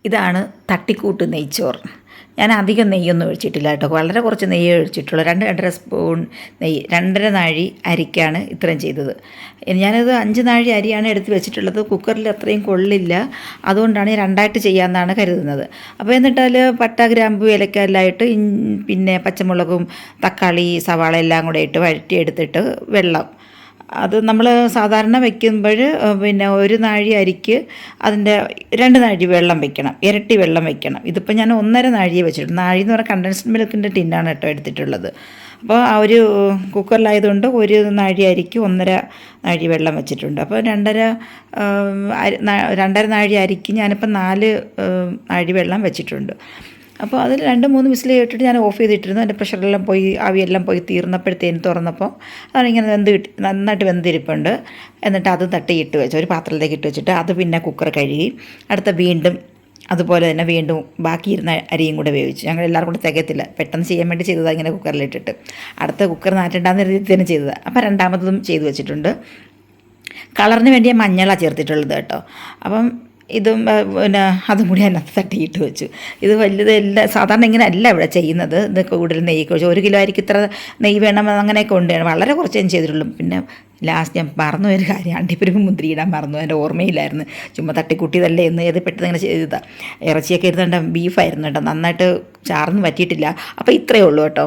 ഇതാണ് തട്ടിക്കൂട്ട് നെയ്ച്ചോറ്. ഞാൻ അധികം നെയ്യൊന്നും ഒഴിച്ചിട്ടില്ല കേട്ടോ, വളരെ കുറച്ച് നെയ്യേ ഒഴിച്ചിട്ടുള്ളൂ. 2-2.5 സ്പൂൺ നെയ്യ്, 2.5 നാഴി അരിക്കാണ് ഇത്രയും ചെയ്തത്. ഞാനത് 5 നാഴി അരിയാണ് എടുത്ത് വെച്ചിട്ടുള്ളത്. കുക്കറിൽ അത്രയും കൊള്ളില്ല, അതുകൊണ്ടാണ് ഞാൻ 2ആയിട്ട് ചെയ്യാമെന്നാണ് കരുതുന്നത്. അപ്പോൾ എന്നിട്ടതിൽ പട്ട, ഗ്രാമ്പു, ഏലക്ക എല്ലാം ഇട്ട് പിന്നെ പച്ചമുളകും തക്കാളി സവാള എല്ലാം കൂടെ ഇട്ട് വഴറ്റിയെടുത്തിട്ട് വെള്ളം, അത് നമ്മൾ സാധാരണ വയ്ക്കുമ്പോൾ പിന്നെ 1 നാഴി അരിക്ക് അതിൻ്റെ 2 നാഴി വെള്ളം വെക്കണം, ഇരട്ടി വെള്ളം വെക്കണം. ഇതിപ്പോൾ ഞാൻ 1.5 നാഴിയെ വെച്ചിട്ടുണ്ട്. നാഴി എന്ന് പറഞ്ഞാൽ കണ്ടൻസ്ഡ് മിൽക്കിൻ്റെ ടിന്നാണ് കേട്ടോ എടുത്തിട്ടുള്ളത്. അപ്പോൾ ആ ഒരു കുക്കറിലായതുകൊണ്ട് 1 നാഴി അരിക്ക് 1.5 നാഴി വെള്ളം വെച്ചിട്ടുണ്ട്. അപ്പോൾ 2.5 നാഴി അരിക്ക് ഞാനിപ്പോൾ 4 നാഴി വെള്ളം വെച്ചിട്ടുണ്ട്. അപ്പോൾ അതിൽ 2-3 വിസിൽ കേട്ടിട്ട് ഞാൻ ഓഫ് ചെയ്തിട്ടിരുന്നു. അതിൻ്റെ പ്രഷറെല്ലാം പോയി, ആവിയെല്ലാം പോയി തീർന്നപ്പോഴത്തേനും തുറന്നപ്പോൾ അതിങ്ങനെ നന്നായിട്ട് വെന്തിരിപ്പുണ്ട്. എന്നിട്ട് അത് തട്ടിയിട്ട് വെച്ച് ഒരു പാത്രത്തിലേക്ക് ഇട്ട് വെച്ചിട്ട് അത് പിന്നെ കുക്കർ കഴുകി വീണ്ടും അതുപോലെ തന്നെ വീണ്ടും ബാക്കിയിരുന്ന അരിയും കൂടെ വേവിച്ചു. ഞങ്ങൾ എല്ലാവരും കൂടെ തികയത്തില്ല, പെട്ടെന്ന് ചെയ്യാൻ വേണ്ടി ചെയ്തതാണ് ഇങ്ങനെ കുക്കറിലിട്ടിട്ട്. അടുത്ത കുക്കർ നാറ്റണ്ടാന്ന് രീതിയിൽ തന്നെ ചെയ്തത്. അപ്പോൾ രണ്ടാമത്തതും ചെയ്ത് വെച്ചിട്ടുണ്ട്. കളറിന് വേണ്ടിയ മഞ്ഞളാണ് ചേർത്തിട്ടുള്ളത് കേട്ടോ. അപ്പം ഇതും പിന്നെ അതും കൂടി അതിനകത്ത് തട്ടിയിട്ട് വെച്ചു. ഇത് വലുതെല്ലാം സാധാരണ ഇങ്ങനെ അല്ല ഇവിടെ ചെയ്യുന്നത്. ഇത് കൂടുതൽ നെയ്യൊക്കെ ഒഴിച്ചു 1 കിലോ ആയിരിക്കും ഇത്ര നെയ്യ് വേണം, അങ്ങനെയൊക്കെ കൊണ്ടാണ് വളരെ കുറച്ച് ഞാൻ ചെയ്തിട്ടുള്ളൂ. പിന്നെ ലാസ്റ്റ് ഞാൻ മറന്നു ഒരു കാര്യം, അണ്ടിപ്പരിപ്പ് മുന്തിരി ഇടാൻ മറന്നു, എൻ്റെ ഓർമ്മയില്ലായിരുന്നു. ചുമ്മാ തട്ടിക്കൂട്ടിയതല്ലേ എന്ന് ഏത് പെട്ടെന്ന് ഇങ്ങനെ ചെയ്തതാണ്. ഇറച്ചിയൊക്കെ ഇരുന്നുണ്ട്, ബീഫായിരുന്നു കേട്ടോ, നന്നായിട്ട് ചാർന്ന് പറ്റിയിട്ടില്ല. അപ്പോൾ ഇത്രയേ ഉള്ളൂ കേട്ടോ.